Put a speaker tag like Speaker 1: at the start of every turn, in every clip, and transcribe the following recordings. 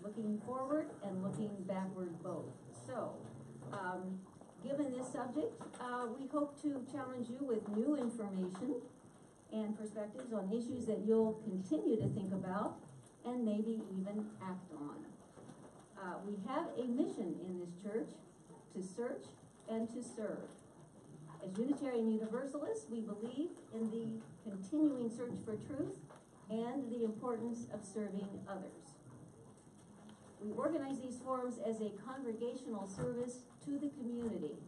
Speaker 1: looking forward and looking backward both. So, given this subject, we hope to challenge you with new information and perspectives on issues that you'll continue to think about and maybe even act on. We have a mission in this church to search and to serve. As Unitarian Universalists, we believe in the continuing search for truth and the importance of serving others. We organize these forums as a congregational service to the community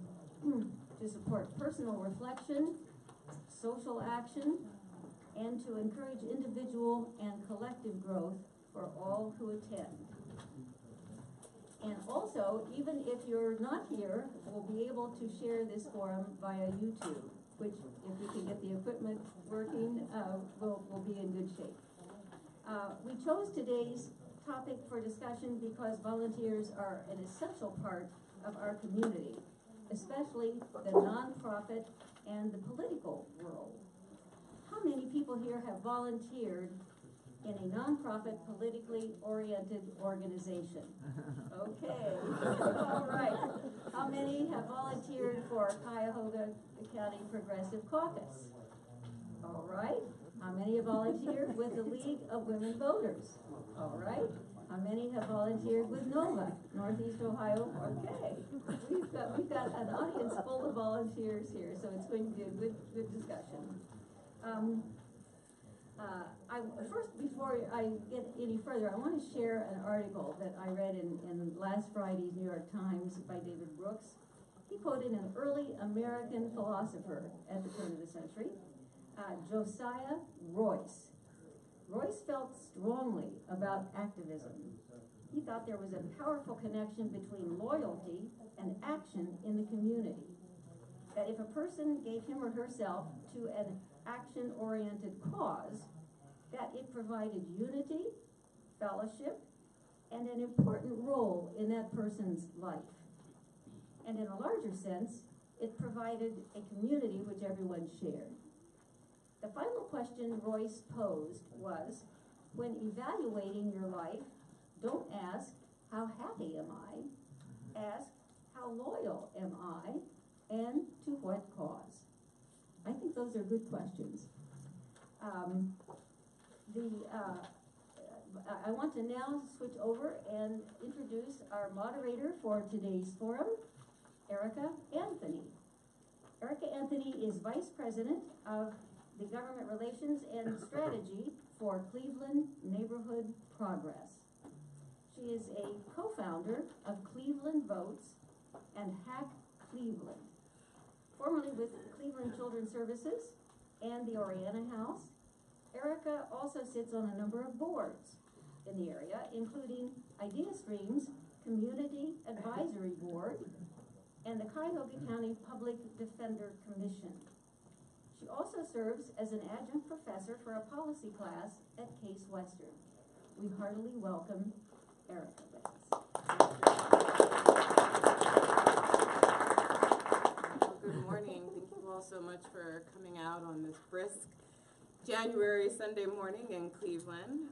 Speaker 1: to support personal reflection, social action, and to encourage individual and collective growth for all who attend. And also, even if you're not here, we'll be able to share this forum via YouTube, which, if we can get the equipment working, we'll be in good shape. We chose today's topic for discussion because volunteers are an essential part of our community, especially the nonprofit and the political world. How many people here have volunteered in a nonprofit, politically oriented organization? Okay, all right. How many have volunteered for Cuyahoga County Progressive Caucus? All right. How many have volunteered with the League of Women Voters? All right. How many have volunteered with NOVA, Northeast Ohio? Okay. We've got an audience full of volunteers here, so it's going to be a good discussion. First, before I get any further, I want to share an article that I read in last Friday's New York Times by David Brooks. He quoted an early American philosopher at the turn of the century, Josiah Royce. Royce felt strongly about activism. He thought there was a powerful connection between loyalty and action in the community. That if a person gave him or herself to an action-oriented cause, that it provided unity, fellowship, and an important role in that person's life. And in a larger sense, it provided a community which everyone shared. The final question Royce posed was, when evaluating your life, don't ask, how happy am I? Ask, how loyal am I? And to what cause? I think those are good questions. I want to now switch over and introduce our moderator for today's forum, Erika Anthony. Erika Anthony is Vice President of the Government Relations and Strategy for Cleveland Neighborhood Progress. She is a co-founder of Cleveland Votes and Hack Cleveland. Formerly with Cleveland Children's Services and the Oriana House, Erika also sits on a number of boards in the area, including Idea Stream's Community Advisory Board and the Cuyahoga County Public Defender Commission. She also serves as an adjunct professor for a policy class at Case Western. We heartily welcome Erika with us.
Speaker 2: Good morning. Thank you all so much for coming out on this brisk January Sunday morning in Cleveland.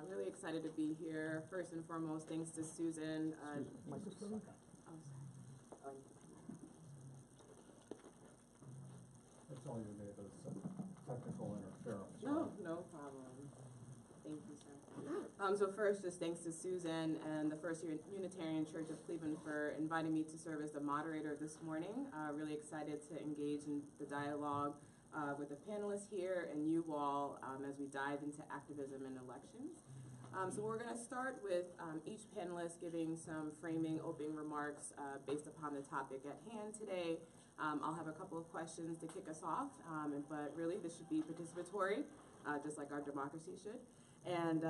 Speaker 2: Really excited to be here. First and foremost, thanks to Susan.
Speaker 3: That's all you need, those technical interference.
Speaker 2: No problem. Thank you, sir. So first, just thanks to Susan and the First Unitarian Church of Cleveland for inviting me to serve as the moderator this morning. Really excited to engage in the dialogue with the panelists here and you all as we dive into activism and elections. So we're going to start with each panelist giving some framing opening remarks based upon the topic at hand today. I'll have a couple of questions to kick us off, but really this should be participatory, just like our democracy should. And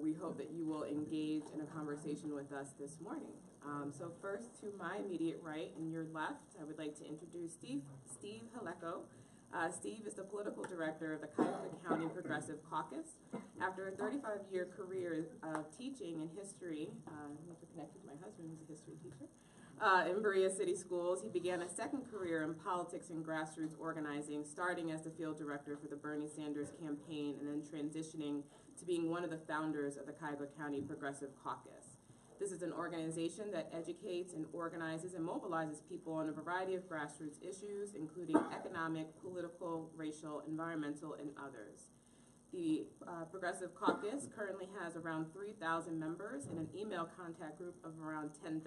Speaker 2: we hope that you will engage in a conversation with us this morning. So first, to my immediate right and your left, I would like to introduce Steve Holecko. Steve is the political director of the Cuyahoga County Progressive Caucus. After a 35-year career of teaching in history, I'm connected to my husband who's a history teacher, in Berea City Schools, he began a second career in politics and grassroots organizing, starting as the field director for the Bernie Sanders campaign and then transitioning to being one of the founders of the Cuyahoga County Progressive Caucus. This is an organization that educates and organizes and mobilizes people on a variety of grassroots issues, including economic, political, racial, environmental, and others. The Progressive Caucus currently has around 3,000 members and an email contact group of around 10,000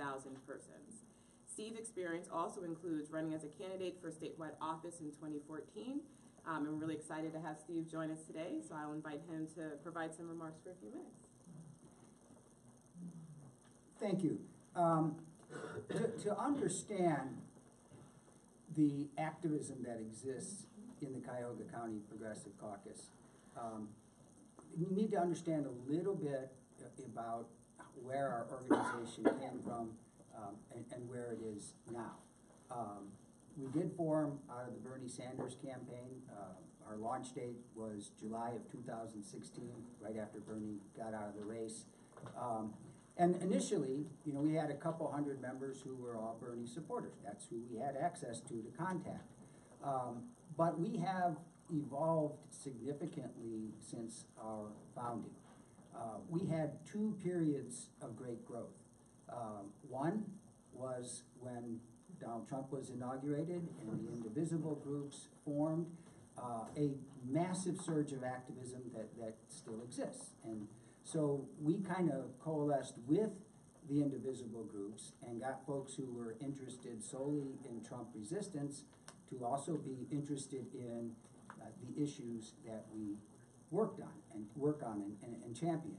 Speaker 2: persons. Steve's experience also includes running as a candidate for statewide office in 2014. I'm really excited to have Steve join us today, so I'll invite him to provide some remarks for a few minutes.
Speaker 4: Thank you. To understand the activism that exists in the Cuyahoga County Progressive Caucus, you need to understand a little bit about where our organization came from and where it is now. We did form out of the Bernie Sanders campaign. Our launch date was July of 2016, right after Bernie got out of the race. And initially, we had a couple hundred members who were all Bernie supporters. That's who we had access to contact. But we have evolved significantly since our founding. We had two periods of great growth. One was when Donald Trump was inaugurated and the indivisible groups formed, a massive surge of activism that still exists. And so we kind of coalesced with the indivisible groups and got folks who were interested solely in Trump resistance to also be interested in the issues that we work on and champion.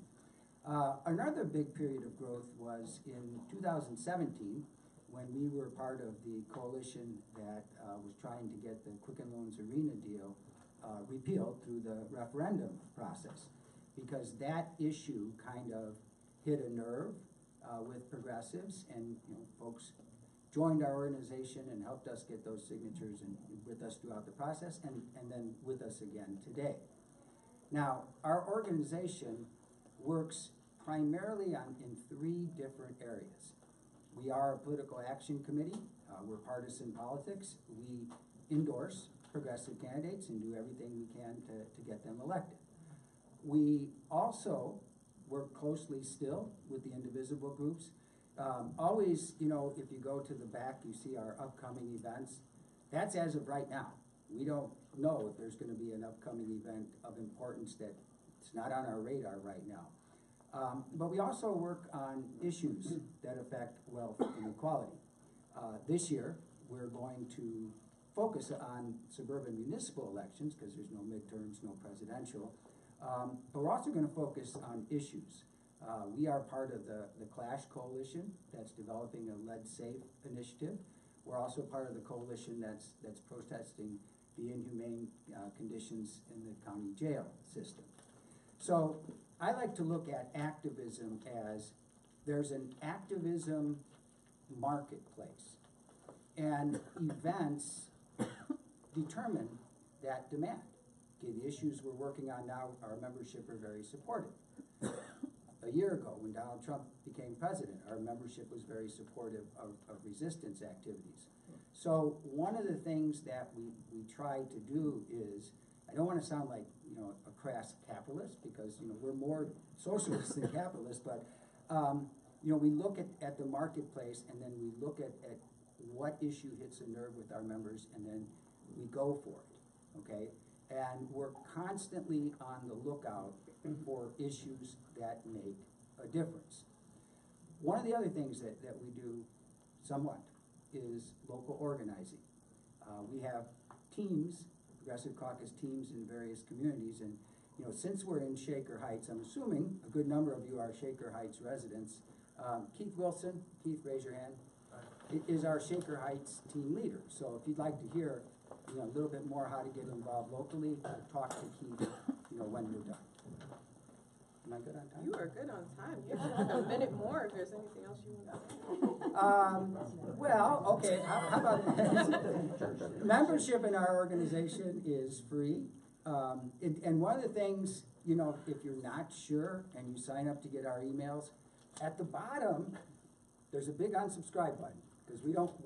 Speaker 4: Another big period of growth was in 2017 when we were part of the coalition that was trying to get the Quicken Loans Arena deal repealed through the referendum process, because that issue kind of hit a nerve with progressives, and folks joined our organization and helped us get those signatures and with us throughout the process, and then with us again today. Now, our organization works primarily in three different areas. We are a political action committee. We're partisan politics. We endorse progressive candidates and do everything we can to get them elected. We also work closely still with the indivisible groups. Always, if you go to the back, you see our upcoming events. That's as of right now. We don't know if there's going to be an upcoming event of importance that it's not on our radar right now. But we also work on issues that affect wealth inequality. This year, we're going to focus on suburban municipal elections because there's no midterms, no presidential. But we're also going to focus on issues. We are part of the Clash Coalition that's developing a Lead Safe initiative. We're also part of the coalition that's protesting the inhumane conditions in the county jail system. So I like to look at activism as there's an activism marketplace, and events determine that demand. Okay, the issues we're working on now, our membership are very supportive. A year ago, when Donald Trump became president, our membership was very supportive of resistance activities. So one of the things that we try to do is, I don't want to sound like a crass capitalist, because we're more socialist than capitalist, but we look at the marketplace, and then we look at what issue hits a nerve with our members, and then we go for it, okay? And we're constantly on the lookout for issues that make a difference. One of the other things that we do somewhat is local organizing. We have teams, Progressive Caucus teams in various communities, and since we're in Shaker Heights, I'm assuming a good number of you are Shaker Heights residents. Keith Wilson, Keith, raise your hand, is our Shaker Heights team leader. So if you'd like to hear a little bit more how to get involved locally, talk to Keith when we're done. Am I good on time?
Speaker 2: You are good on time. You have a minute more if there's anything else you want to say.
Speaker 4: Well, okay, how about this? Membership in our organization is free. And one of the things, if you're not sure and you sign up to get our emails, at the bottom, there's a big unsubscribe button, because we don't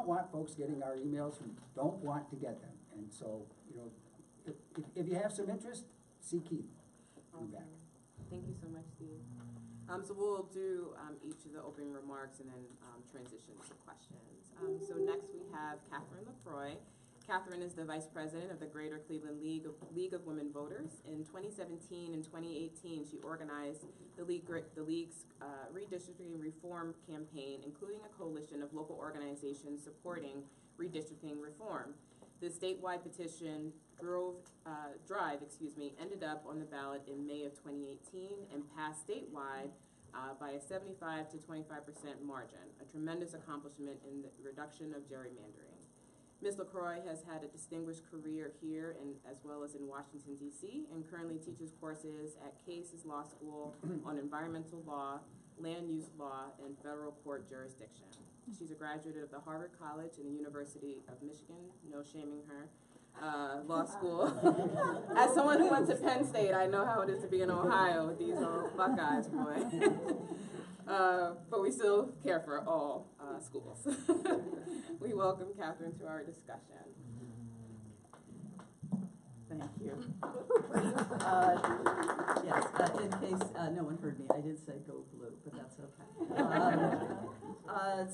Speaker 4: want folks getting our emails who don't want to get them. And so, if you have some interest, see Keith.
Speaker 2: Awesome. Thank you so much, Steve. So we'll do each of the opening remarks and then transition to questions. So next we have Katherine Lucroy. Catherine is the Vice President of the Greater Cleveland League of Women Voters. In 2017 and 2018, she organized the League's redistricting reform campaign, including a coalition of local organizations supporting redistricting reform. The statewide petition drive ended up on the ballot in May of 2018 and passed statewide by a 75 to 25% margin, a tremendous accomplishment in the reduction of gerrymandering. Ms. Lucroy has had a distinguished career here as well as in Washington, D.C., and currently teaches courses at Case's Law School on environmental law, land use law, and federal court jurisdiction. She's a graduate of the Harvard College and the University of Michigan, no shaming her, law school. As someone who went to Penn State, I know how it is to be in Ohio with these old Buckeyes, boy. But we still care for all schools. We welcome Catherine to our discussion.
Speaker 5: Thank you. Yes, in case no one heard me, I did say go blue, but that's okay.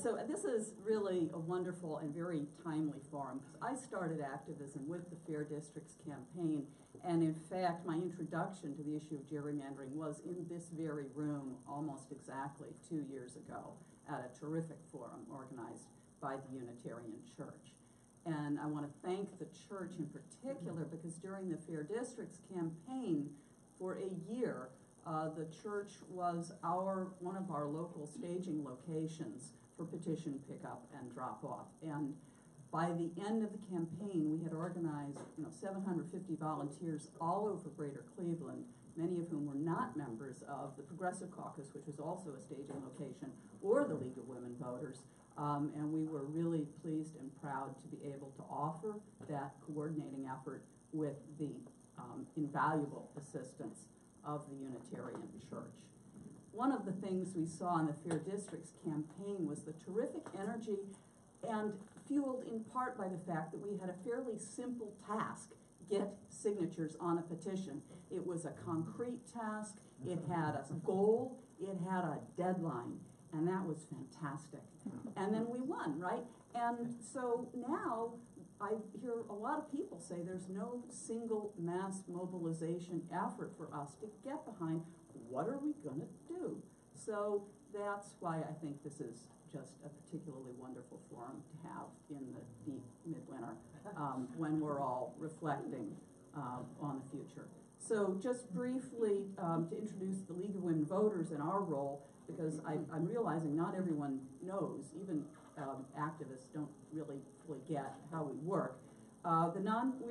Speaker 5: So this is really a wonderful and very timely forum, because I started activism with the Fair Districts campaign, and in fact my introduction to the issue of gerrymandering was in this very room almost exactly 2 years ago at a terrific forum organized by the Unitarian Church. And I want to thank the church in particular, because during the Fair Districts campaign for a year, the church was one of our local staging locations for petition pickup and drop off. And by the end of the campaign, we had organized 750 volunteers all over Greater Cleveland, many of whom were not members of the Progressive Caucus, which was also a staging location, or the League of Women Voters. And we were really pleased and proud to be able to offer that coordinating effort with the invaluable assistance of the Unitarian Church. One of the things we saw in the Fair Districts campaign was the terrific energy, and fueled in part by the fact that we had a fairly simple task: get signatures on a petition. It was a concrete task, it had a goal, it had a deadline, and that was fantastic. And then we won, right? And so now I hear a lot of people say there's no single mass mobilization effort for us to get behind. What are we gonna do? So that's why I think this is just a particularly wonderful forum to have in the deep midwinter when we're all reflecting on the future. So just briefly to introduce the League of Women Voters and our role, because I'm realizing not everyone knows, even activists don't really fully get how we work. We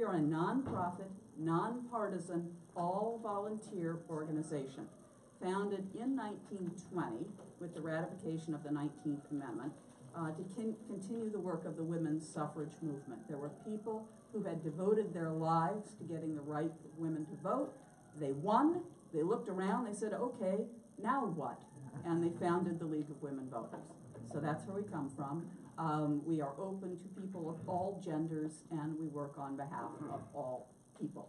Speaker 5: are a nonprofit, nonpartisan, all-volunteer organization, founded in 1920 with the ratification of the 19th Amendment to continue the work of the women's suffrage movement. There were people who had devoted their lives to getting the right of women to vote. They won, they looked around, they said, okay, now what? And they founded the League of Women Voters. So that's where we come from. We are open to people of all genders, and we work on behalf of all people.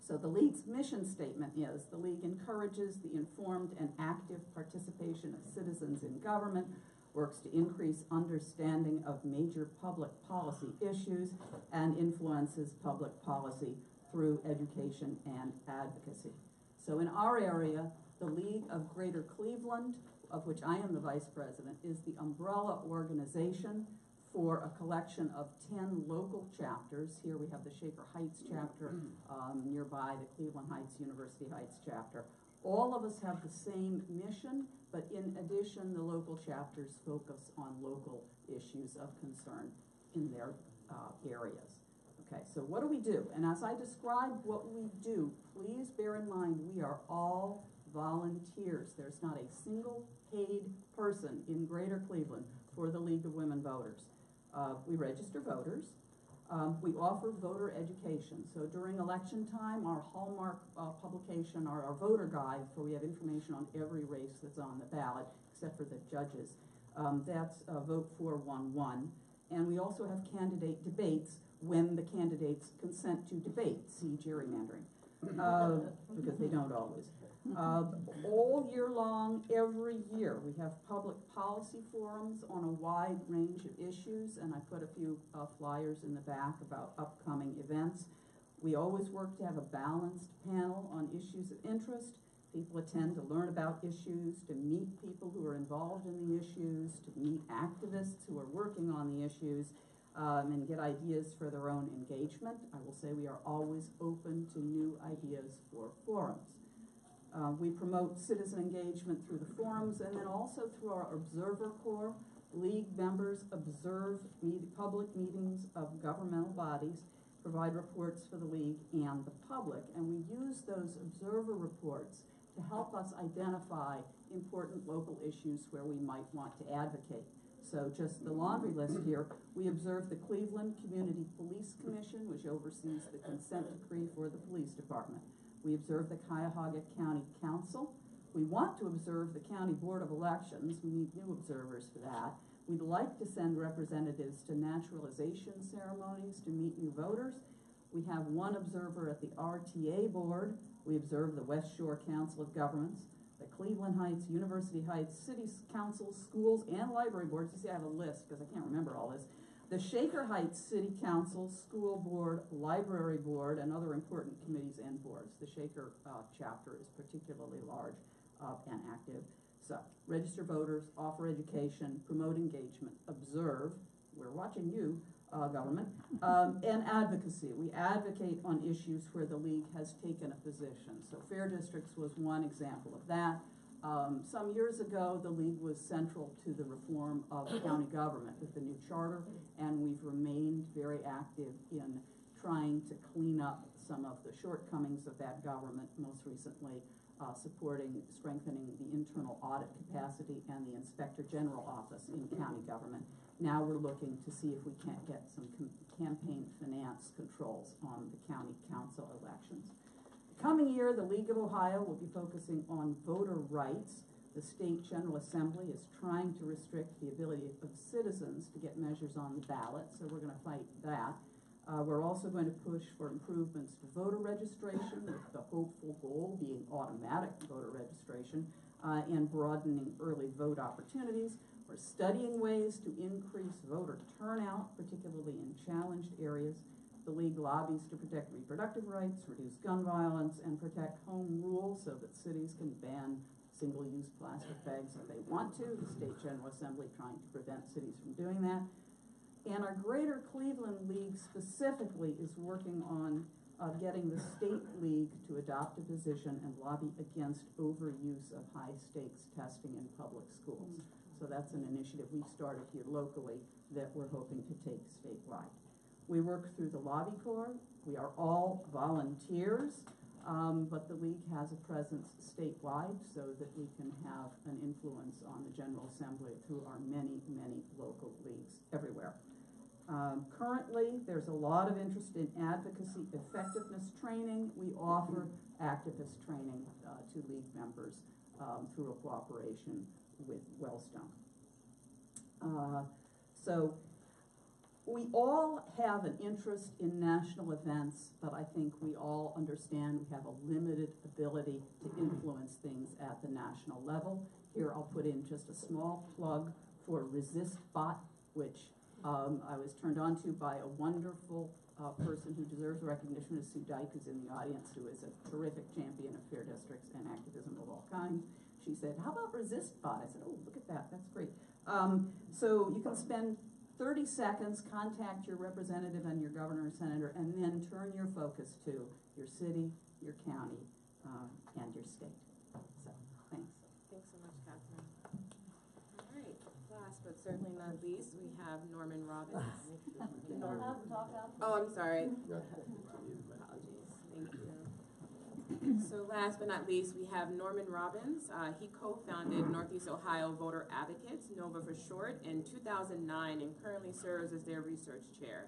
Speaker 5: So the League's mission statement is, the League encourages the informed and active participation of citizens in government, works to increase understanding of major public policy issues, and influences public policy through education and advocacy. So in our area, the League of Greater Cleveland, of which I am the vice president, is the umbrella organization for a collection of 10 local chapters. Here we have the Shaker Heights chapter, nearby the Cleveland Heights, University Heights chapter. All of us have the same mission, but in addition, the local chapters focus on local issues of concern in their areas. Okay, so what do we do? And as I describe what we do, please bear in mind we are all volunteers. There's not a single paid person in Greater Cleveland for the League of Women Voters. We register voters. We offer voter education. So during election time, our hallmark publication, our voter guide, for we have information on every race that's on the ballot, except for the judges. That's Vote 411. And we also have candidate debates when the candidates consent to debate, see gerrymandering, because they don't always. All year long, every year, we have public policy forums on a wide range of issues, and I put a few flyers in the back about upcoming events. We always work to have a balanced panel on issues of interest. People attend to learn about issues, to meet people who are involved in the issues, to meet activists who are working on the issues, and get ideas for their own engagement. I will say we are always open to new ideas for forums. We promote citizen engagement through the forums and then also through our Observer Corps. League members observe public meetings of governmental bodies, provide reports for the League and the public, and we use those observer reports to help us identify important local issues where we might want to advocate. So just the laundry list here, we observe the Cleveland Community Police Commission, which oversees the consent decree for the police department. We observe the Cuyahoga County Council. We want to observe the County Board of Elections. We need new observers for that. We'd like to send representatives to naturalization ceremonies to meet new voters. We have one observer at the RTA board. We observe the West Shore Council of Governments, the Cleveland Heights, University Heights, city councils, schools, and library boards. You see, I have a list because I can't remember all this. The Shaker Heights City Council, School Board, Library Board, and other important committees and boards. The Shaker chapter is particularly large and active. So, register voters, offer education, promote engagement, observe, we're watching you, government, and advocacy. We advocate on issues where the League has taken a position. So fair districts was one example of that. Some years ago, the League was central to the reform of county government with the new charter, and we've remained very active in trying to clean up some of the shortcomings of that government, most recently supporting strengthening the internal audit capacity and the Inspector General office in county government. Now we're looking to see if we can't get some campaign finance controls on the county council elections. Coming year, the League of Ohio will be focusing on voter rights. The State General Assembly is trying to restrict the ability of citizens to get measures on the ballot, so we're going to fight that. We're also going to push for improvements to voter registration, with the hopeful goal being automatic voter registration, and broadening early vote opportunities. We're studying ways to increase voter turnout, particularly in challenged areas. The League lobbies to protect reproductive rights, reduce gun violence, and protect home rule so that cities can ban single-use plastic bags if they want to. The State General Assembly trying to prevent cities from doing that. And our Greater Cleveland League specifically is working on getting the State League to adopt a position and lobby against overuse of high-stakes testing in public schools. So that's an initiative we started here locally that we're hoping to take statewide. We work through the Lobby Corps. We are all volunteers, but the League has a presence statewide so that we can have an influence on the General Assembly through our many, many local leagues everywhere. Currently, there's a lot of interest in advocacy effectiveness training. We offer activist training to League members through a cooperation with Wellstone. So we all have an interest in national events, but I think we all understand we have a limited ability to influence things at the national level. Here I'll put in just a small plug for ResistBot, which I was turned on to by a wonderful person who deserves recognition, is Sue Dyke, who's in the audience, who is a terrific champion of fair districts and activism of all kinds. She said, how about ResistBot? I said, oh, look at that, that's great. So you can spend 30 seconds, contact your representative and your governor or senator, and then turn your focus to your city, your county, and your state. So, thanks.
Speaker 2: Thanks so much, Catherine. All right, last but certainly not least, we have Norman Robbins. Oh, I'm sorry. Apologies. Thank you. So last but not least, we have Norman Robbins. He co-founded Northeast Ohio Voter Advocates, NOVA for short, in 2009 and currently serves as their research chair.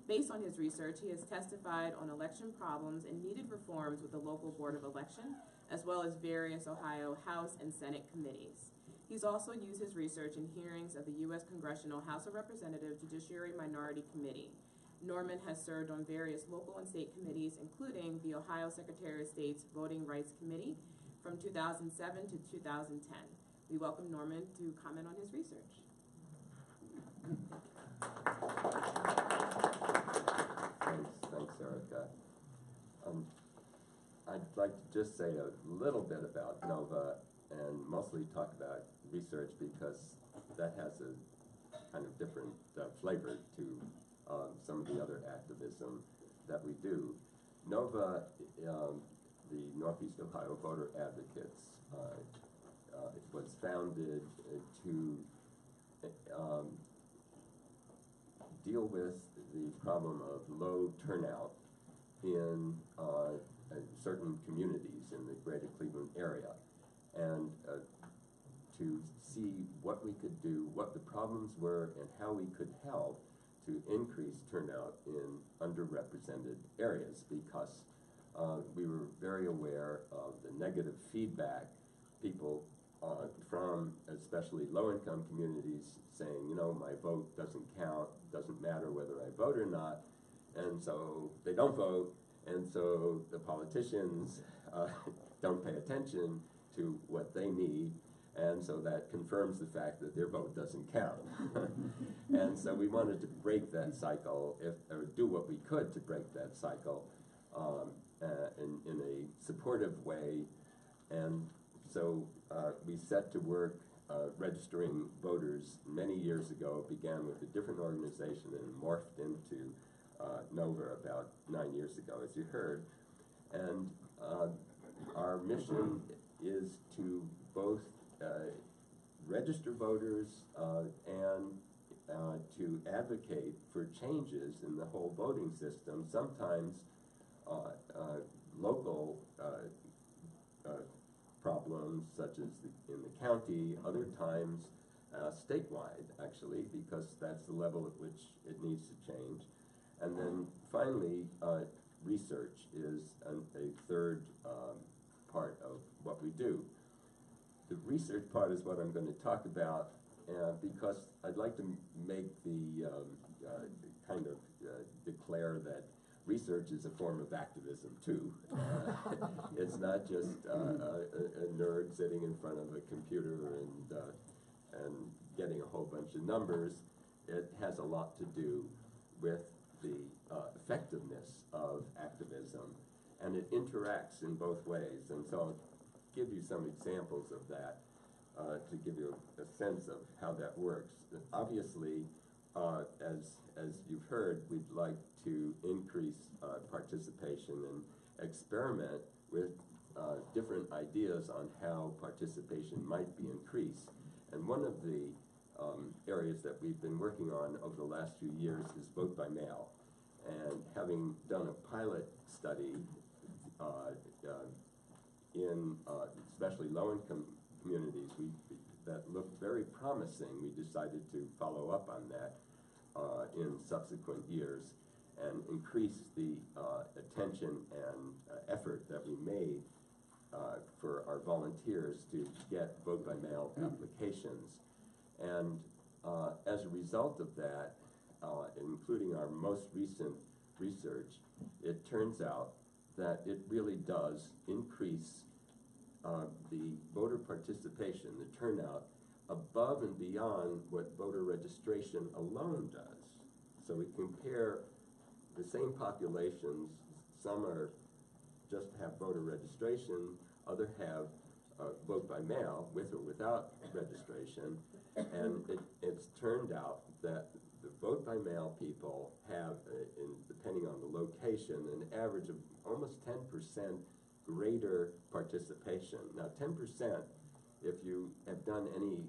Speaker 2: Based on his research, he has testified on election problems and needed reforms with the local Board of Election, as well as various Ohio House and Senate committees. He's also used his research in hearings of the U.S. Congressional House of Representatives Judiciary Minority Committee. Norman has served on various local and state committees, including the Ohio Secretary of State's Voting Rights Committee, from 2007 to 2010. We welcome Norman to comment on his research.
Speaker 6: Thanks, Erika. I'd like to just say a little bit about NOVA and mostly talk about research because that has a kind of different flavor to some of the other activism that we do. NOVA, the Northeast Ohio Voter Advocates, it was founded to deal with the problem of low turnout in certain communities in the greater Cleveland area, and to see what we could do, what the problems were, and how we could help to increase turnout in underrepresented areas, because we were very aware of the negative feedback people from especially low-income communities saying, you know, my vote doesn't count, doesn't matter whether I vote or not, and so they don't vote, and so the politicians don't pay attention to what they need, and so that confirms the fact that their vote doesn't count. And so we wanted to break that cycle, or do what we could to break that cycle in a supportive way. And so we set to work registering voters many years ago. It began with a different organization and morphed into NOVA about 9 years ago, as you heard. And our mission is to both register voters and to advocate for changes in the whole voting system, sometimes local problems such as in the county, other times statewide, actually, because that's the level at which it needs to change. And then finally, research is a third part of what we do. The research part is what I'm going to talk about because I'd like to make the declare that research is a form of activism too. It's not just a nerd sitting in front of a computer and getting a whole bunch of numbers. It has a lot to do with the effectiveness of activism, and it interacts in both ways. And so I'll give you some examples of that to give you a sense of how that works. Obviously, as you've heard, we'd like to increase participation and experiment with different ideas on how participation might be increased. And one of the areas that we've been working on over the last few years is vote by mail. And having done a pilot study in especially low-income communities that looked very promising, we decided to follow up on that in subsequent years and increase the attention and effort that we made for our volunteers to get vote-by-mail applications. And as a result of that, including our most recent research, it turns out that it really does increase the voter participation, the turnout, above and beyond what voter registration alone does. So we compare the same populations. Some are just have voter registration, others have vote by mail with or without registration, and it's turned out that the vote by mail people have, depending on the location, an average of almost 10% greater participation. Now 10%, if you have done any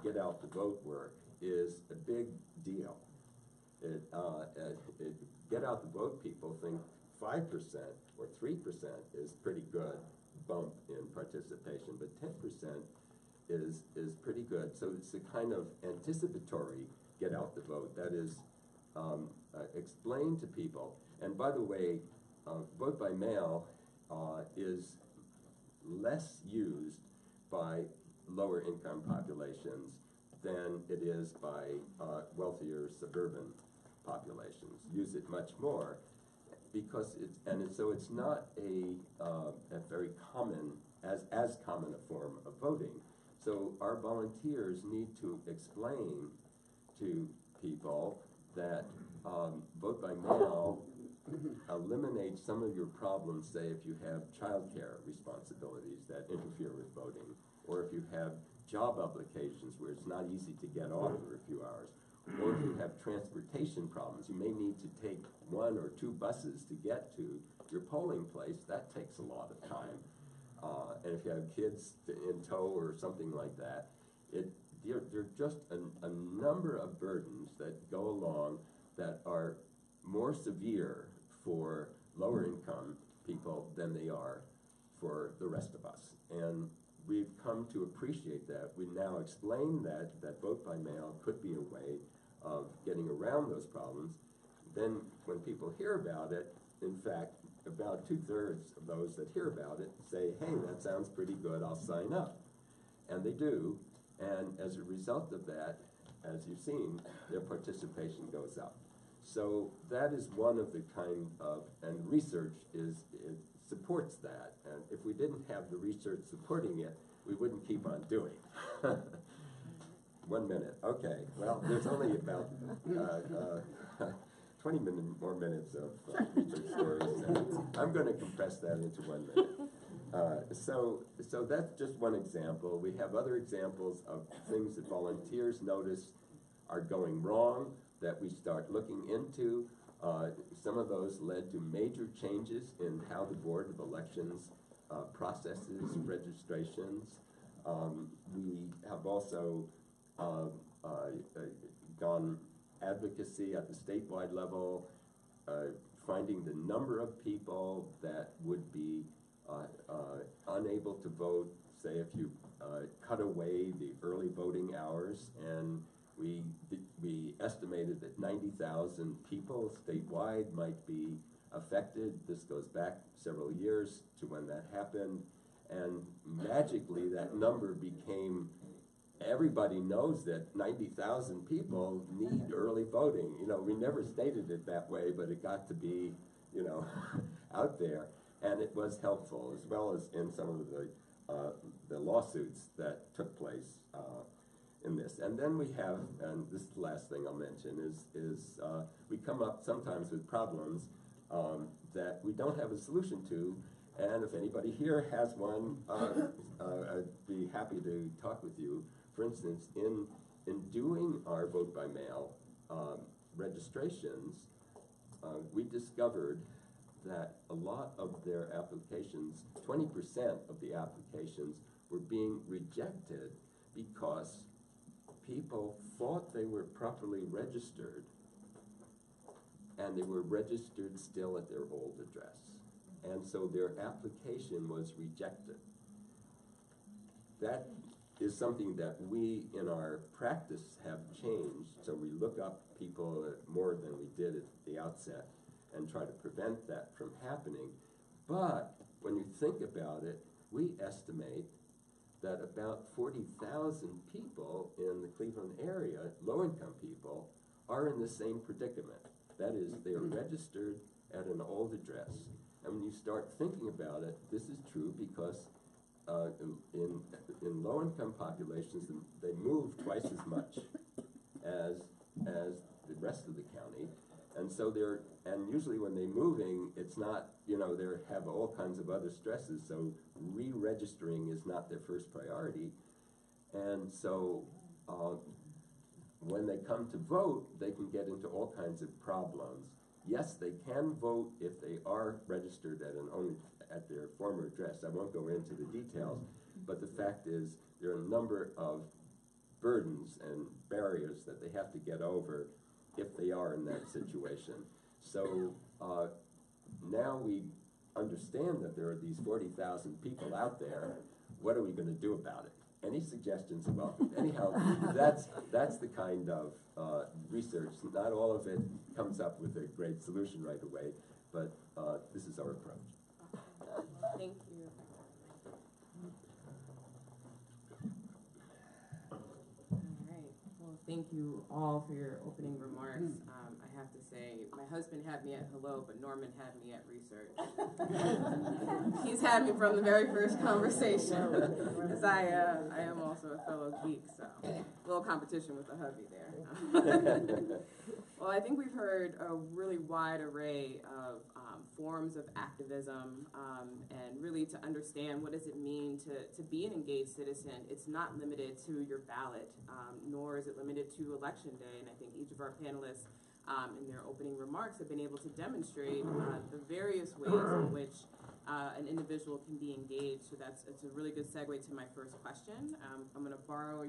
Speaker 6: get out the vote work, is a big deal. Get out the vote people think 5% or 3% is pretty good bump in participation, but 10% is pretty good. So it's a kind of anticipatory get out the vote that is explained to people. And by the way, vote by mail is less used by lower income populations than it is by wealthier suburban populations. Use it much more because so it's not a very common as common a form of voting. So our volunteers need to explain to people that vote by mail eliminates some of your problems, say if you have childcare responsibilities that interfere with voting, or if you have job applications where it's not easy to get off for a few hours, or if you have transportation problems, you may need to take 1 or 2 buses to get to your polling place. That takes a lot of time. And if you have kids in tow or something like that, there are just a number of burdens that go along that are more severe for lower income people than they are for the rest of us. And we've come to appreciate that. We now explain that vote by mail could be a way of getting around those problems. Then when people hear about it, in fact, about 2/3 of those that hear about it say, hey, that sounds pretty good, I'll sign up. And they do, and as a result of that, as you've seen, their participation goes up. So that is one of the kind of, and research it supports that. And if we didn't have the research supporting it, we wouldn't keep on doing it. 1 minute, okay. Well, there's only about 20 more minutes of research stories. And I'm going to compress that into 1 minute. So that's just one example. We have other examples of things that volunteers notice are going wrong that we start looking into. Some of those led to major changes in how the Board of Elections processes registrations. We have also gone advocacy at the statewide level, finding the number of people that would be unable to vote, say if you cut away the early voting hours, and we estimated that 90,000 people statewide might be affected. This goes back several years to when that happened, and magically that number became, everybody knows that 90,000 people need early voting. You know, we never stated it that way, but it got to be, you know, out there, and it was helpful, as well as in some of the lawsuits that took place in this. And then we have, and this is the last thing I'll mention, is we come up sometimes with problems that we don't have a solution to, and if anybody here has one, I'd be happy to talk with you. For instance, in doing our vote by mail registrations, we discovered that a lot of their applications, 20% of the applications, were being rejected because people thought they were properly registered, and they were registered still at their old address. And so their application was rejected. That is something that we, in our practice, have changed. So we look up people more than we did at the outset and try to prevent that from happening. But when you think about it, we estimate that about 40,000 people in the Cleveland area, low-income people, are in the same predicament. That is, they are registered at an old address. And when you start thinking about it, this is true because in low-income populations, they move twice as much as the rest of the county. And so and usually when they're moving, it's not, you know, they have all kinds of other stresses, so re-registering is not their first priority. And so when they come to vote, they can get into all kinds of problems. Yes, they can vote if they are registered at their former address. I won't go into the details, but the fact is there are a number of burdens and barriers that they have to get over if they are in that situation. So now we understand that there are these 40,000 people out there. What are we going to do about it? Any suggestions are welcome. Anyhow, that's the kind of research. Not all of it comes up with a great solution right away, but this is our approach.
Speaker 2: Thank you. All right. Well, thank you all for your opening remarks. I have to say, my husband had me at hello, but Norman had me at research. He's had me from the very first conversation, because I am also a fellow geek, so a little competition with the hubby there. Well, I think we've heard a really wide array of forms of activism, and really to understand what does it mean to be an engaged citizen. It's not limited to your ballot, nor is it limited to election day, and I think each of our panelists in their opening remarks have been able to demonstrate the various ways in which an individual can be engaged. So it's a really good segue to my first question. I'm going to borrow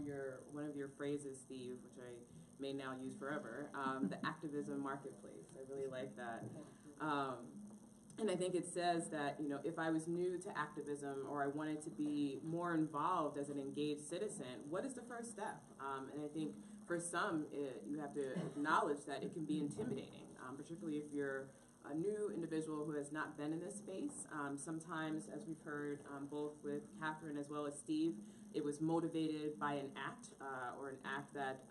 Speaker 2: one of your phrases, Steve, which I may now use forever, the activism marketplace. I really like that. And I think it says that, you know, if I was new to activism or I wanted to be more involved as an engaged citizen, what is the first step? And I think for some, you have to acknowledge that it can be intimidating, particularly if you're a new individual who has not been in this space. Sometimes, as we've heard both with Katherine as well as Steve, it was motivated by an act or an act that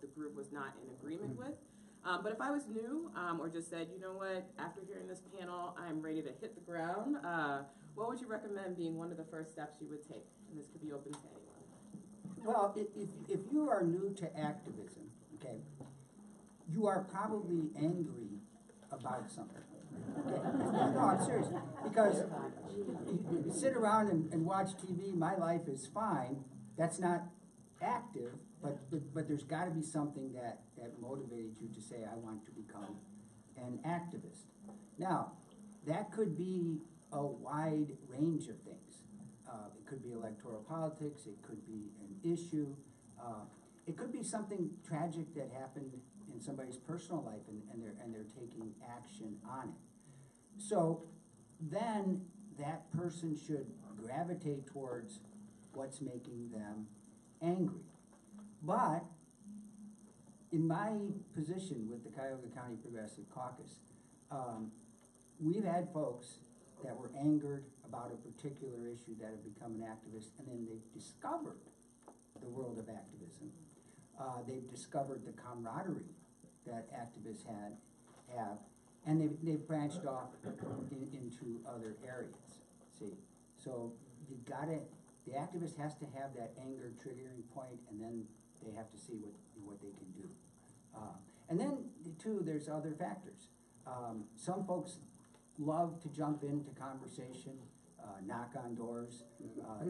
Speaker 2: the group was not in agreement with. But if I was new or just said, you know what, after hearing this panel, I'm ready to hit the ground, what would you recommend being one of the first steps you would take? And this could be open to anyone.
Speaker 4: Well, if you are new to activism, okay, you are probably angry about something. Okay? No, I'm serious. Because you sit around and watch TV, my life is fine, that's not active, but there's got to be something that motivated you to say, I want to become an activist. Now, that could be a wide range of things. It could be electoral politics, it could be an issue, it could be something tragic that happened in somebody's personal life and they're taking action on it. So then that person should gravitate towards what's making them angry. But in my position with the Cuyahoga County Progressive Caucus, we've had folks that were angered about a particular issue that have become an activist, and then they've discovered the world of activism. They've discovered the camaraderie that activists have, and they've branched off into other areas. See, so the activist has to have that anger triggering point, and then they have to see what they can do. And then too, there's other factors. Some folks love to jump into conversation, knock on doors.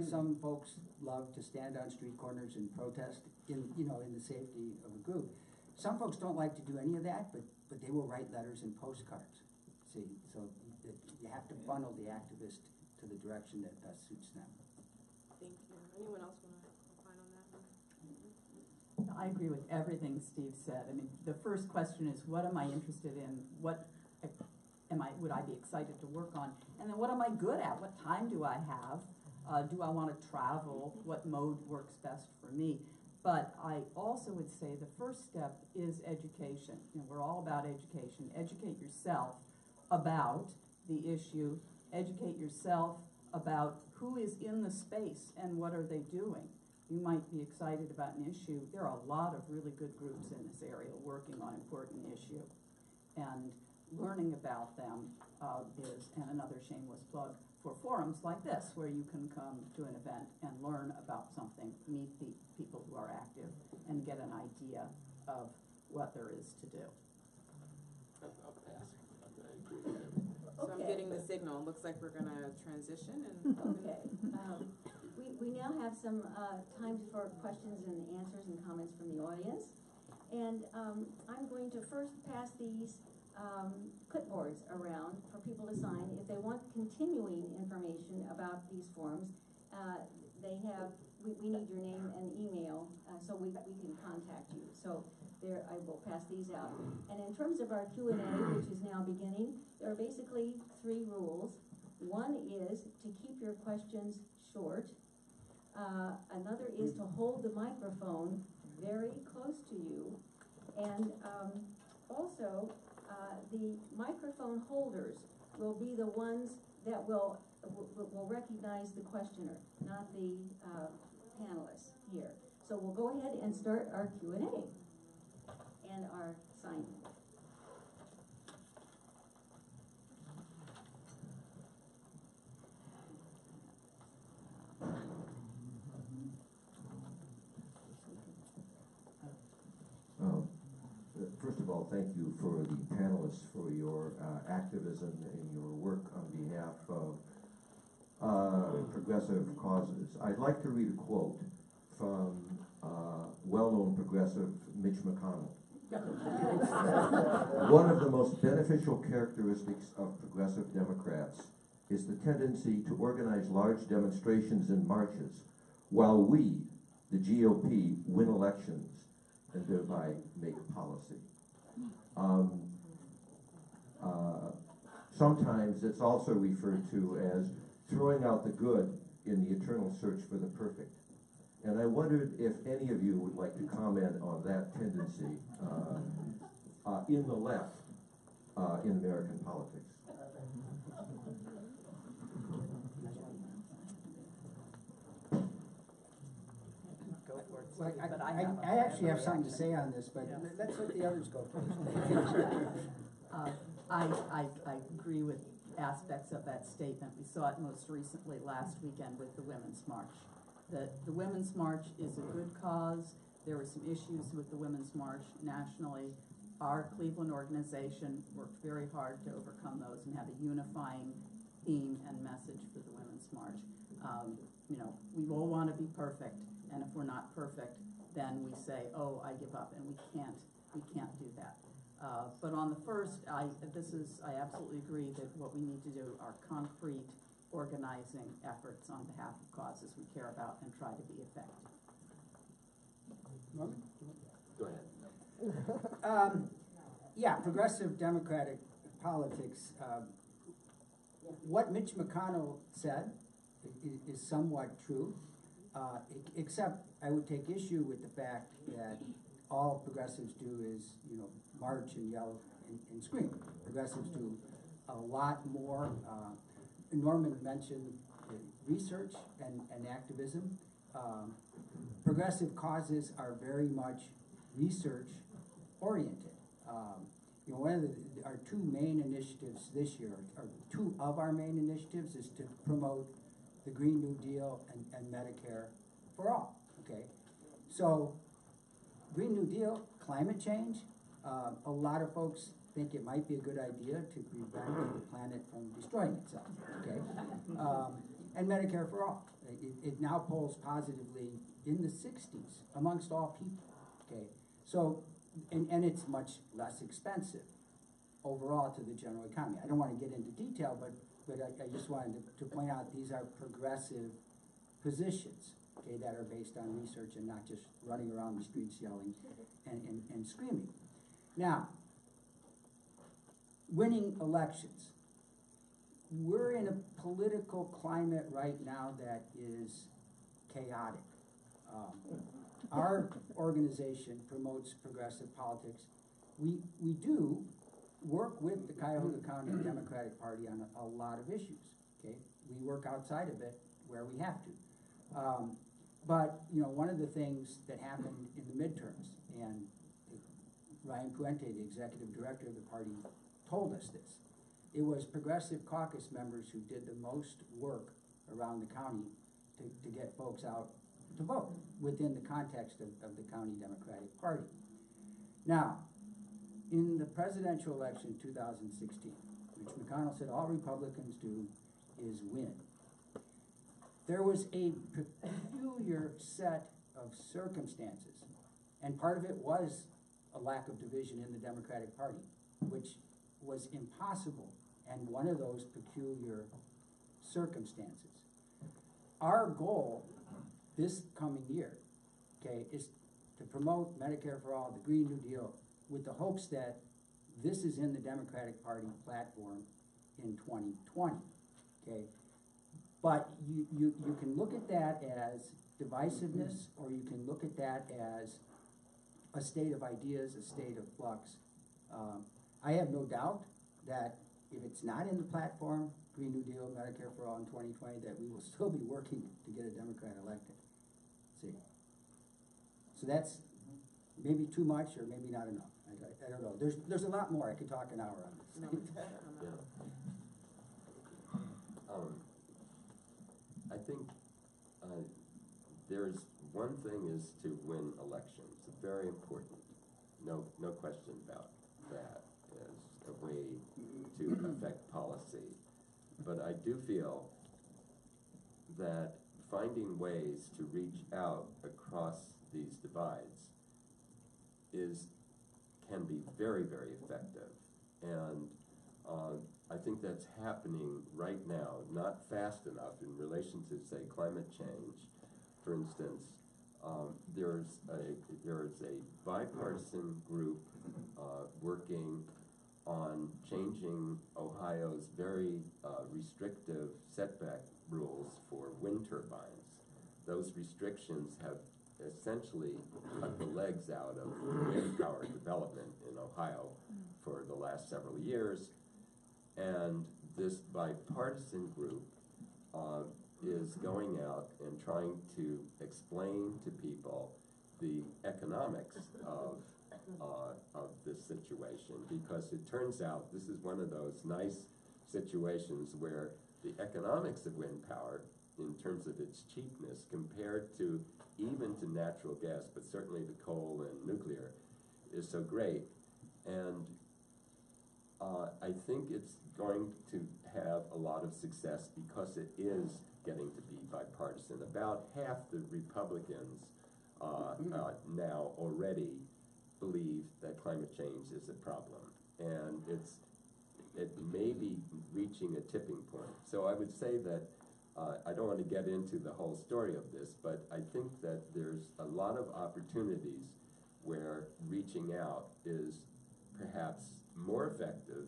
Speaker 4: Some folks love to stand on street corners and protest in the safety of a group. Some folks don't like to do any of that, but they will write letters and postcards. See, so you have to funnel the activist to the direction that best suits them.
Speaker 2: Thank you. Anyone else want to opine on that one?
Speaker 5: I agree with everything Steve said. I mean, the first question is, what am I interested in? What would I be excited to work on? And then what am I good at? What time do I have? Do I want to travel? What mode works best for me? But I also would say the first step is education. You know, we're all about education. Educate yourself about the issue. Educate yourself about who is in the space and what are they doing. You might be excited about an issue. There are a lot of really good groups in this area working on important issue. And learning about them is, and another shameless plug for forums like this, where you can come to an event and learn about something, meet the people who are active, and get an idea of what there is to do.
Speaker 6: I'll pass. I agree with everything.
Speaker 2: So I'm getting the signal. Looks like we're going to transition. And
Speaker 1: Okay. We now have some time for questions and answers and comments from the audience. And I'm going to first pass these clipboards around for people to sign. If they want continuing information about these forums, we need your name and email so we can contact you. So there, I will pass these out. And in terms of our Q&A, which is now beginning, there are basically 3 rules. One is to keep your questions short. Another is to hold the microphone very close to you. And also, the microphone holders will be the ones that will recognize the questioner, not the panelists here. So we'll go ahead and start our Q&A and our signing.
Speaker 7: all, thank you for the panelists for your activism and your work on behalf of progressive causes. I'd like to read a quote from well-known progressive Mitch McConnell. One of the most beneficial characteristics of progressive Democrats is the tendency to organize large demonstrations and marches while we, the GOP, win elections and thereby make policy. Sometimes it's also referred to as throwing out the good in the eternal search for the perfect. And I wondered if any of you would like to comment on that tendency in the left in American politics.
Speaker 5: Go for it,
Speaker 4: Well,
Speaker 5: Steve, but
Speaker 4: I actually have something to say on this, but
Speaker 5: Yeah.
Speaker 4: let's let the others go first.
Speaker 5: I agree with aspects of that statement. We saw it most recently last weekend with the Women's March. The Women's March is a good cause. There were some issues with the Women's March nationally. Our Cleveland organization worked very hard to overcome those and have a unifying theme and message for the Women's March. You know, we all want to be perfect, and if we're not perfect, then we say, oh, I give up, and we can't do that. But on the first, I absolutely agree that what we need to do are concrete organizing efforts on behalf of causes we care about and try to be effective.
Speaker 6: Go ahead.
Speaker 4: Yeah, progressive democratic politics. What Mitch McConnell said is somewhat true, except I would take issue with the fact that all progressives do is, march and yell and scream. Progressives do a lot more. Norman mentioned research and activism. Progressive causes are very much research oriented. One of our two main initiatives this year, or two of our main initiatives, is to promote the Green New Deal and Medicare for all. Okay, so Green New Deal, climate change. A lot of folks think it might be a good idea to prevent the planet from destroying itself. Okay, and Medicare for all. It now polls positively in the 60s amongst all people. Okay, so and it's much less expensive overall to the general economy. I don't want to get into detail, but I just wanted to point out these are progressive positions, okay, that are based on research and not just running around the streets yelling and screaming. Now, winning elections. We're in a political climate right now that is chaotic. Our organization promotes progressive politics. We do work with the Cuyahoga County Democratic Party on a lot of issues. Okay, we work outside of it where we have to. But one of the things that happened in the midterms, and Ryan Puente, the executive director of the party, told us this. It was progressive caucus members who did the most work around the county to get folks out to vote within the context of the county Democratic Party. Now, in the presidential election 2016, which McConnell said all Republicans do is win, there was a peculiar set of circumstances, and part of it was a lack of division in the Democratic Party, which was impossible, and one of those peculiar circumstances. Our goal this coming year, okay, is to promote Medicare for all, the Green New Deal, with the hopes that this is in the Democratic Party platform in 2020, okay? But you can look at that as divisiveness, or you can look at that as a state of ideas, a state of flux. I have no doubt that if it's not in the platform, Green New Deal, Medicare for all in 2020, that we will still be working to get a Democrat elected. See, so that's maybe too much or maybe not enough. I don't know. There's a lot more. I could talk an hour on this.
Speaker 6: I think there's one thing is to win elections, very important, no question about it. that as a way to affect policy. But I do feel that finding ways to reach out across these divides can be very, very effective. And I think that's happening right now, not fast enough in relation to, say, climate change. For instance, there's a bipartisan group working on changing Ohio's very restrictive setback rules for wind turbines. Those restrictions have essentially cut the legs out of wind power development in Ohio for the last several years. And this bipartisan group is going out and trying to explain to people the economics of this situation, because it turns out this is one of those nice situations where the economics of wind power, in terms of its cheapness compared to even to natural gas, but certainly to coal and nuclear, is so great. And I think it's going to have a lot of success because it is getting to be bipartisan. About half the Republicans now already believe that climate change is a problem, and it may be reaching a tipping point. So I would say that I don't want to get into the whole story of this, but I think that there's a lot of opportunities where reaching out is perhaps more effective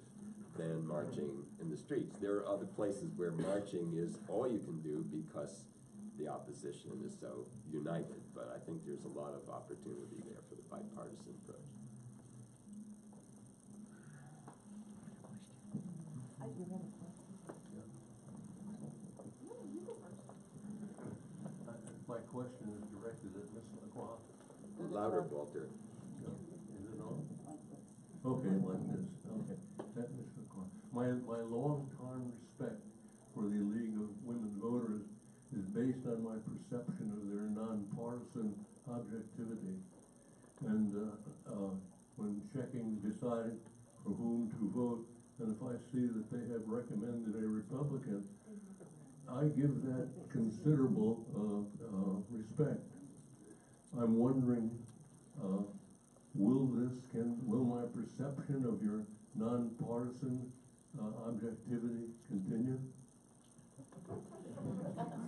Speaker 6: than marching in the streets. There are other places where marching is all you can do because the opposition is so united, but I think there's a lot of opportunity there for the bipartisan approach.
Speaker 8: My question is directed at Ms. Lucroy.
Speaker 6: Louder, Walter.
Speaker 8: Is it on? Okay, like this. Okay, that Ms. Lucroy. My long-time respect for the League of Women Voters is based on my perception of their nonpartisan objectivity. And when deciding for whom to vote, and if I see that they have recommended a Republican, I give that considerable respect. I'm wondering, will my perception of your nonpartisan objectivity continue?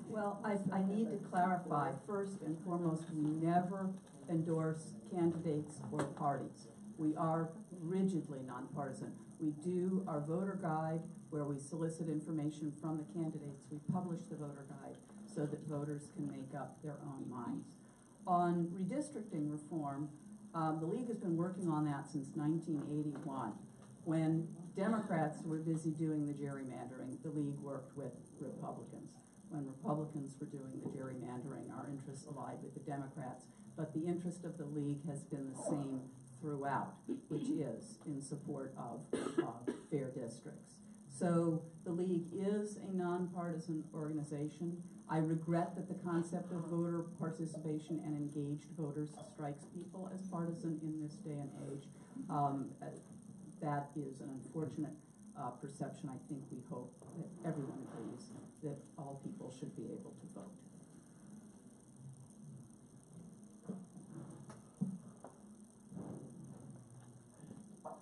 Speaker 5: Well, I need to clarify, first and foremost, we never endorse candidates or parties. We are rigidly nonpartisan. We do our voter guide where we solicit information from the candidates. We publish the voter guide so that voters can make up their own minds. On redistricting reform, the League has been working on that since 1981. When Democrats were busy doing the gerrymandering, the League worked with Republicans. When Republicans were doing the gerrymandering, our interests allied with the Democrats, but the interest of the League has been the same throughout, which is in support of fair districts. So the League is a nonpartisan organization. I regret that the concept of voter participation and engaged voters strikes people as partisan in this day and age. That is an unfortunate perception. I think we hope that everyone agrees that all people should be able to vote.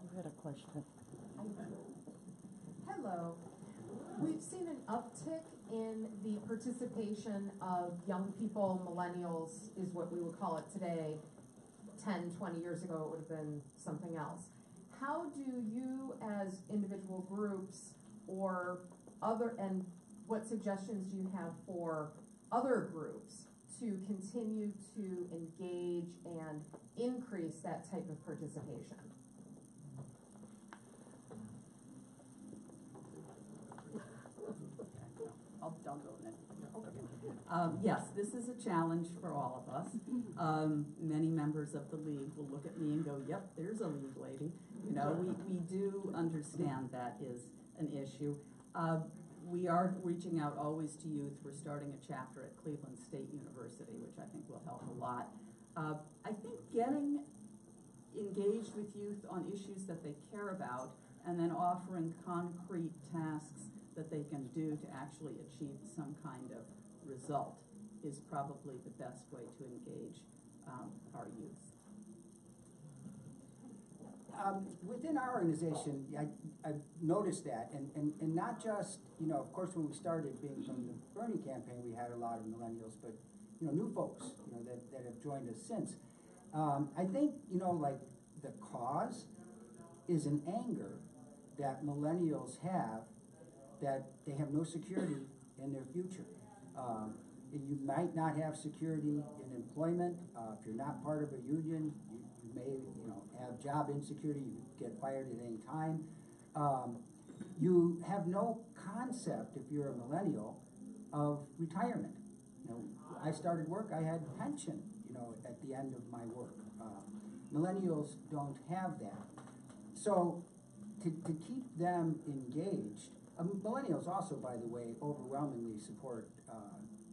Speaker 9: You had a question.
Speaker 10: Hello. We've seen an uptick in the participation of young people. Millennials is what we would call it today. 10, 20 years ago, it would have been something else. How do you as individual groups or and what suggestions do you have for other groups to continue to engage and increase that type of participation?
Speaker 5: I'll go in it. Yes, this is a challenge for all of us. Many members of the League will look at me and go, yep, there's a League lady. You know, we do understand that is an issue. We are reaching out always to youth. We're starting a chapter at Cleveland State University, which I think will help a lot. I think getting engage with youth on issues that they care about, and then offering concrete tasks that they can do to actually achieve some kind of result is probably the best way to engage our youth.
Speaker 4: Within our organization, I've noticed that, and not just, of course, when we started being from the Bernie campaign, we had a lot of millennials, but, new folks, that have joined us since. I think, like the cause is an anger that millennials have, that they have no security in their future. You might not have security in employment. If you're not part of a union, you may, have job insecurity. You get fired at any time. You have no concept, if you're a millennial, of retirement. I started work, I had pension, at the end of my work. Millennials don't have that. So to keep them engaged, millennials also, by the way, overwhelmingly support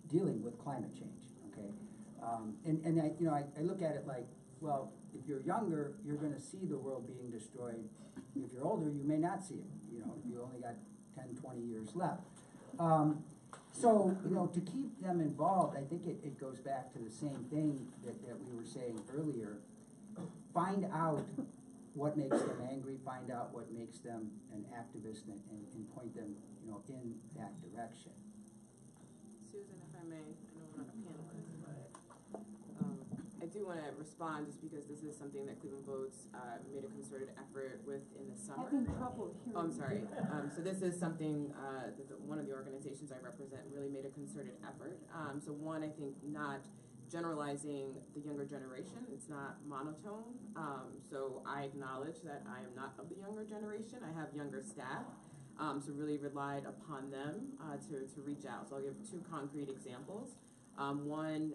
Speaker 4: dealing with climate change, okay? And I look at it like, well, if you're younger, you're gonna see the world being destroyed. If you're older, you may not see it. You only got 10, 20 years left. So, to keep them involved, I think it goes back to the same thing that we were saying earlier. Find out what makes them angry, find out what makes them an activist, and point them, in that direction.
Speaker 2: Susan, if I may, I know we're not a panelist, but I do want to respond just because this is something that Cleveland Votes made a concerted effort with in the summer.
Speaker 9: Having trouble hearing.
Speaker 2: Oh, I'm sorry. So this is something that one of the organizations I represent really made a concerted effort. So one, I think not generalizing the younger generation. It's not monotone. So I acknowledge that I am not of the younger generation. I have younger staff. So really relied upon them to reach out. So I'll give two concrete examples. One,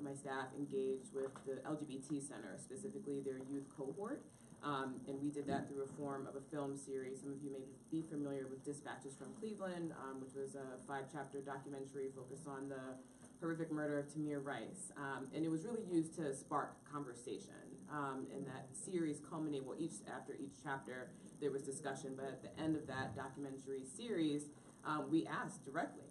Speaker 2: my staff engaged with the LGBT Center, specifically their youth cohort. And we did that through a form of a film series. Some of you may be familiar with Dispatches from Cleveland, which was a 5-chapter documentary focused on the horrific murder of Tamir Rice. And it was really used to spark conversation. And that series culminated, well, after each chapter, there was discussion, but at the end of that documentary series, we asked directly,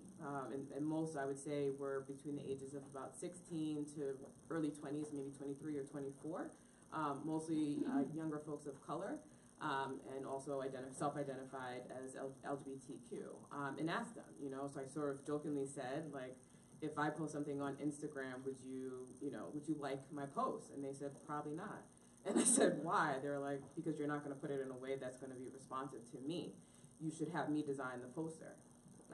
Speaker 2: and most, I would say, were between the ages of about 16 to early 20s, maybe 23 or 24, mostly younger folks of color, and also self-identified as LGBTQ, and asked them, so I sort of jokingly said, like, if I post something on Instagram, would you like my post? And they said, probably not. And I said, why? They're like, because you're not going to put it in a way that's going to be responsive to me. You should have me design the poster.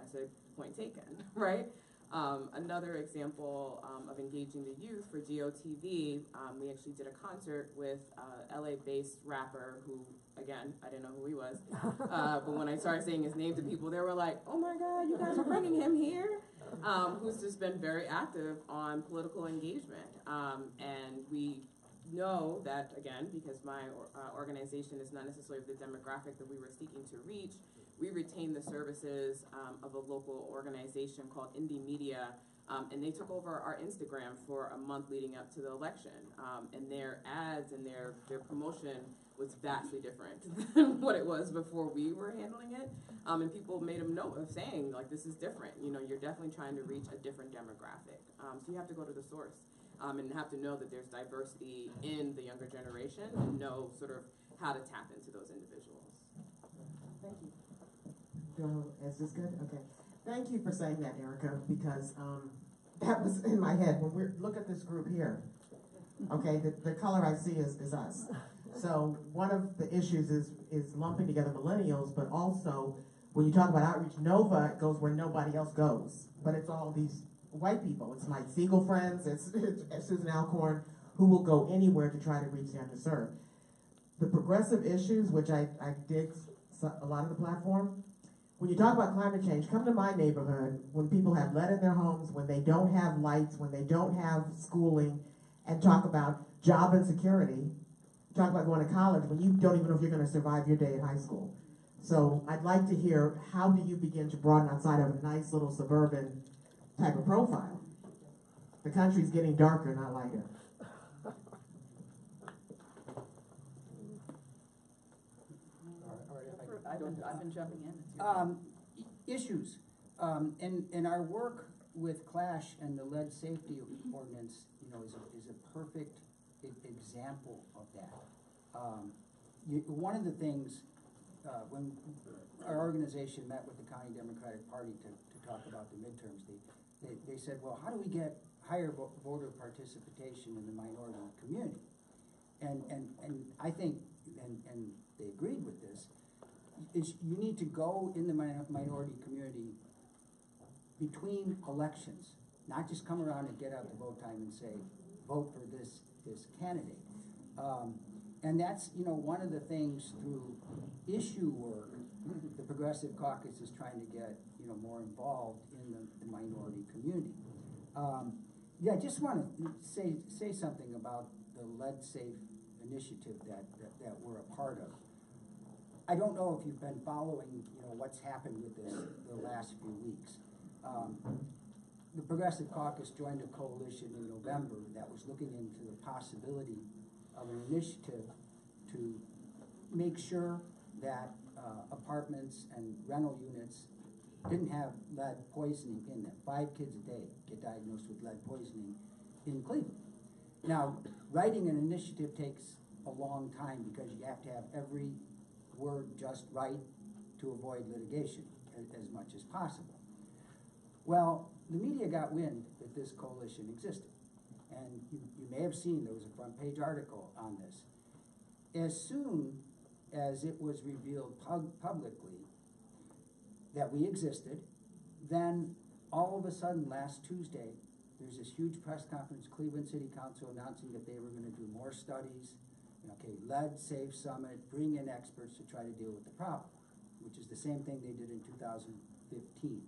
Speaker 2: I said, point taken, right? Another example of engaging the youth for GOTV, we actually did a concert with LA-based rapper who, again, I didn't know who he was, but when I started saying his name to people, they were like, oh my God, you guys are bringing him here? Who's just been very active on political engagement. And we know that, again, because my organization is not necessarily the demographic that we were seeking to reach, we retain the services of a local organization called Indie Media, and they took over our Instagram for a month leading up to the election. And their ads and their promotion was vastly different than what it was before we were handling it. And people made a note of saying, like, this is different. You're definitely trying to reach a different demographic. So you have to go to the source. And have to know that there's diversity in the younger generation and know sort of how to tap into those individuals.
Speaker 11: Thank you. Is this good? Okay. Thank you for saying that, Erika, because that was in my head. When look at this group here. Okay, the color I see is us. So one of the issues is lumping together millennials, but also when you talk about outreach, Nova goes where nobody else goes, but it's all these white people. It's Mike Siegel friends, it's Susan Alcorn, who will go anywhere to try to reach the underserved. The progressive issues, which I dig a lot of the platform, when you talk about climate change, come to my neighborhood when people have lead in their homes, when they don't have lights, when they don't have schooling, and talk about job insecurity, talk about going to college when you don't even know if you're going to survive your day in high school. So I'd like to hear, how do you begin to broaden outside of a nice little suburban type of profile? The country's getting darker, not lighter.
Speaker 5: I've been jumping in. It's your
Speaker 4: Issues, and our work with Clash and the lead safety ordinance, you know, is a perfect example of that. One of the things, when our organization met with the County Democratic Party to talk about the midterms, they said, well, how do we get higher voter participation in the minority community? And I think, and they agreed with this, is you need to go in the minority community between elections, not just come around and get out the vote time and say, vote for this candidate. And that's, you know, one of the things through issue work, the Progressive Caucus is trying to get, you know, more involved in the minority community. Yeah, I just want to say something about the lead safe initiative that we're a part of. I don't know if you've been following, you know, what's happened with this the last few weeks. The Progressive Caucus joined a coalition in November that was looking into the possibility of an initiative to make sure that apartments and rental units didn't have lead poisoning in them. 5 kids a day get diagnosed with lead poisoning in Cleveland. Now, writing an initiative takes a long time because you have to have every word just right to avoid litigation as much as possible. Well, the media got wind that this coalition existed. And you may have seen there was a front page article on this. As soon as it was revealed publicly that we existed, then all of a sudden last Tuesday, there's this huge press conference, Cleveland City Council announcing that they were going to do more studies, okay, lead safe summit, bring in experts to try to deal with the problem, which is the same thing they did in 2015.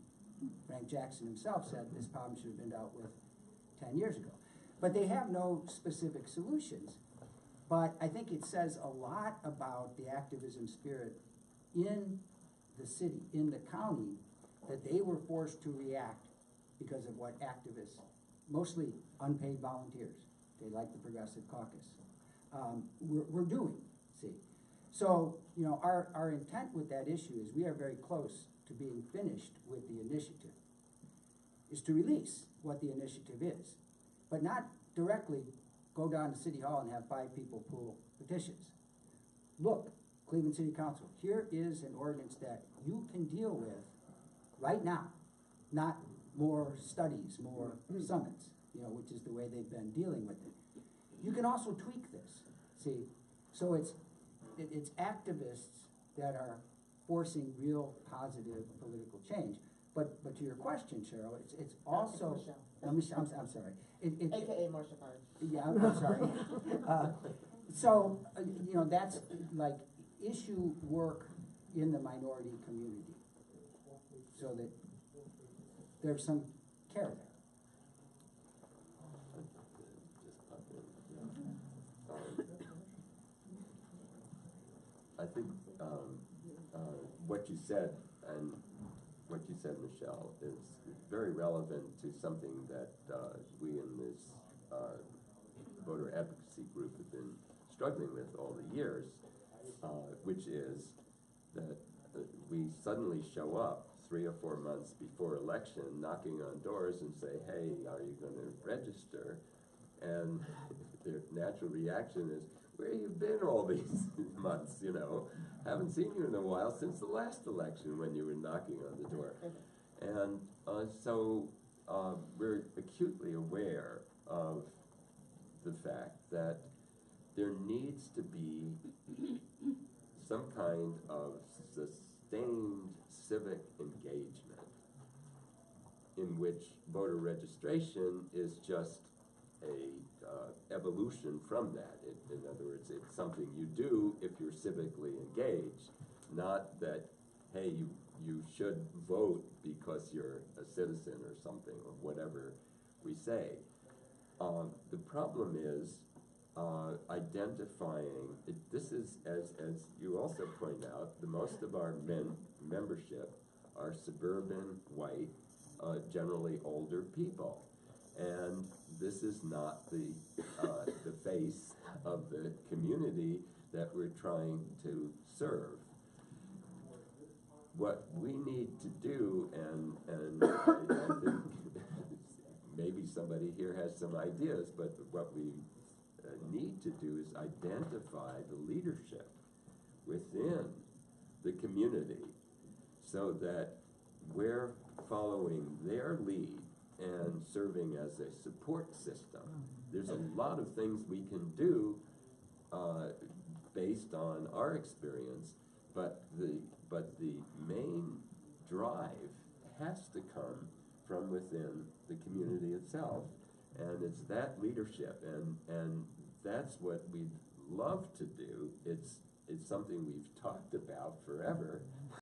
Speaker 4: Frank Jackson himself said this problem should have been dealt with 10 years ago. But they have no specific solutions. But I think it says a lot about the activism spirit in the city, in the county, that they were forced to react because of what activists, mostly unpaid volunteers, they like the Progressive Caucus, we're doing, see. So, you know, our intent with that issue is we are very close to being finished with the initiative, is to release what the initiative is, but not directly go down to City Hall and have 5 people pull petitions. Look, Cleveland City Council, here is an ordinance that you can deal with right now, not more studies, more summits, you know, which is the way they've been dealing with it. You can also tweak this, see? So it's activists that are forcing real positive political change. But to your question, Cheryl, it's also, I'm sorry.
Speaker 11: AKA Marcia Park.
Speaker 4: Yeah, I'm sorry. So, you know, that's like issue work in the minority community, so that there's some care there.
Speaker 6: I think what you said, and what you said, Michelle, is very relevant to something that we in this voter advocacy group have been struggling with all the years, which is that we suddenly show up 3 or 4 months before election, knocking on doors and say, hey, are you going to register? And their natural reaction is, where you been all these months, you know? Haven't seen you in a while since the last election when you were knocking on the door. And so we're acutely aware of the fact that there needs to be some kind of sustained civic engagement in which voter registration is just a evolution from that. In other words, it's something you do if you're civically engaged, not that, hey, you should vote because you're a citizen or something, or whatever we say. The problem is identifying, this is, as you also point out, the most of our membership are suburban, white, generally older people. And this is not the face of the community that we're trying to serve. what we need to do, and I think maybe somebody here has some ideas, but what we need to do is identify the leadership within the community so that we're following their lead and serving as a support system. There's a lot of things we can do based on our experience, but the main drive has to come from within the community itself, and it's that leadership, and that's what we'd love to do. It's something we've talked about forever,